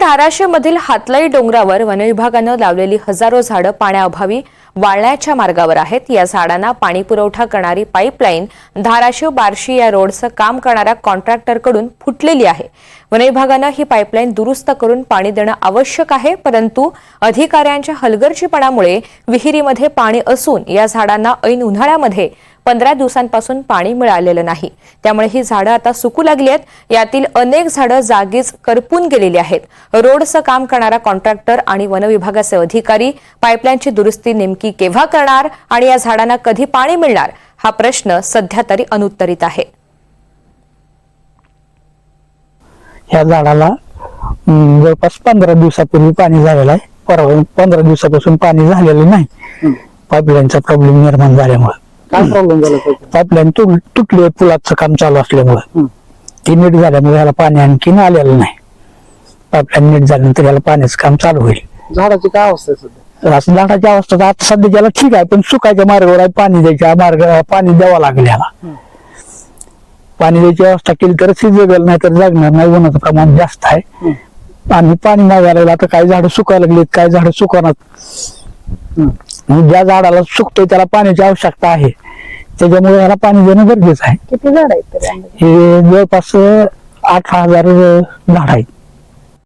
धाराशिवमधील हातलाई डोंगरावर वनविभागानं लावलेली हजारो झाडं पाण्याअभावी वाळण्याच्या मार्गावर आहेत। या झाडांना पाणी पुरवठा करणारी पाईपलाईन धाराशिव बार्शी या रोडचं काम करणाऱ्या कॉन्ट्रॅक्टरकडून फुटलेली आहे। वनविभागानं ही पाईपलाईन दुरुस्त करून पाणी देणं आवश्यक आहे, परंतु अधिकाऱ्यांच्या हलगर्जीपणामुळे विहिरीमध्ये पाणी असून या झाडांना ऐन उन्हाळ्यामध्ये 15 दिवसांपासून पाणी मिळालेलं नाही। त्यामुळे ही झाडं आता सुकू लागली आहेत। यातील अनेक झाडं जागीच करपून गेलेली आहेत। रोडचं काम करणारा कॉन्ट्रॅक्टर आणि वनविभागाचे अधिकारी पाईपलाईनची दुरुस्ती नेमकी केव्हा करणार आणि या झाडांना कधी पाणी मिळणार हा प्रश्न सध्या तरी अनुत्तरित आहे। या झाडाला जवळपास 15 दिवसापूर्वी पाणी झालेलं आहे। परवा 15 दिवसापासून पाणी झालेलं नाही। पाईपलाईनचा प्रॉब्लेम निर्माण झाल्यामुळे काय प्रॉब्लेम झाला? पाईपलाईन तुटली, पुलाचं काम चालू असल्यामुळे ती नीट झाल्यामुळे याला पाणी आणखीन आलेलं नाही। पाईपलाईन नीट झाल्यानंतर याला पाण्याचं काम चालू होईल। झाडाची काय अवस्था आहे सध्या? असं झाडाची अवस्था आता सध्या त्याला ठीक आहे, पण सुकायच्या मार्गावर आहे। पाणी द्यायच्या मार्ग पाणी द्यावं लागेल याला। पाणी द्यायची व्यवस्था केली तरच ही जगल, नाही तर जगणार नाही। उन्हाचं प्रमाण जास्त आहे आणि पाणी मागायला लागलं। आता काही झाडं सुकायला लागलीत, काही झाडं सुकवणार। ज्या झाडाला सुकतोय त्याला पाण्याची आवश्यकता आहे, त्याच्यामुळे याला पाणी देणं गरजेचं आहे। किती झाड आहेत? हे जवळपास 8,000 झाड आहेत।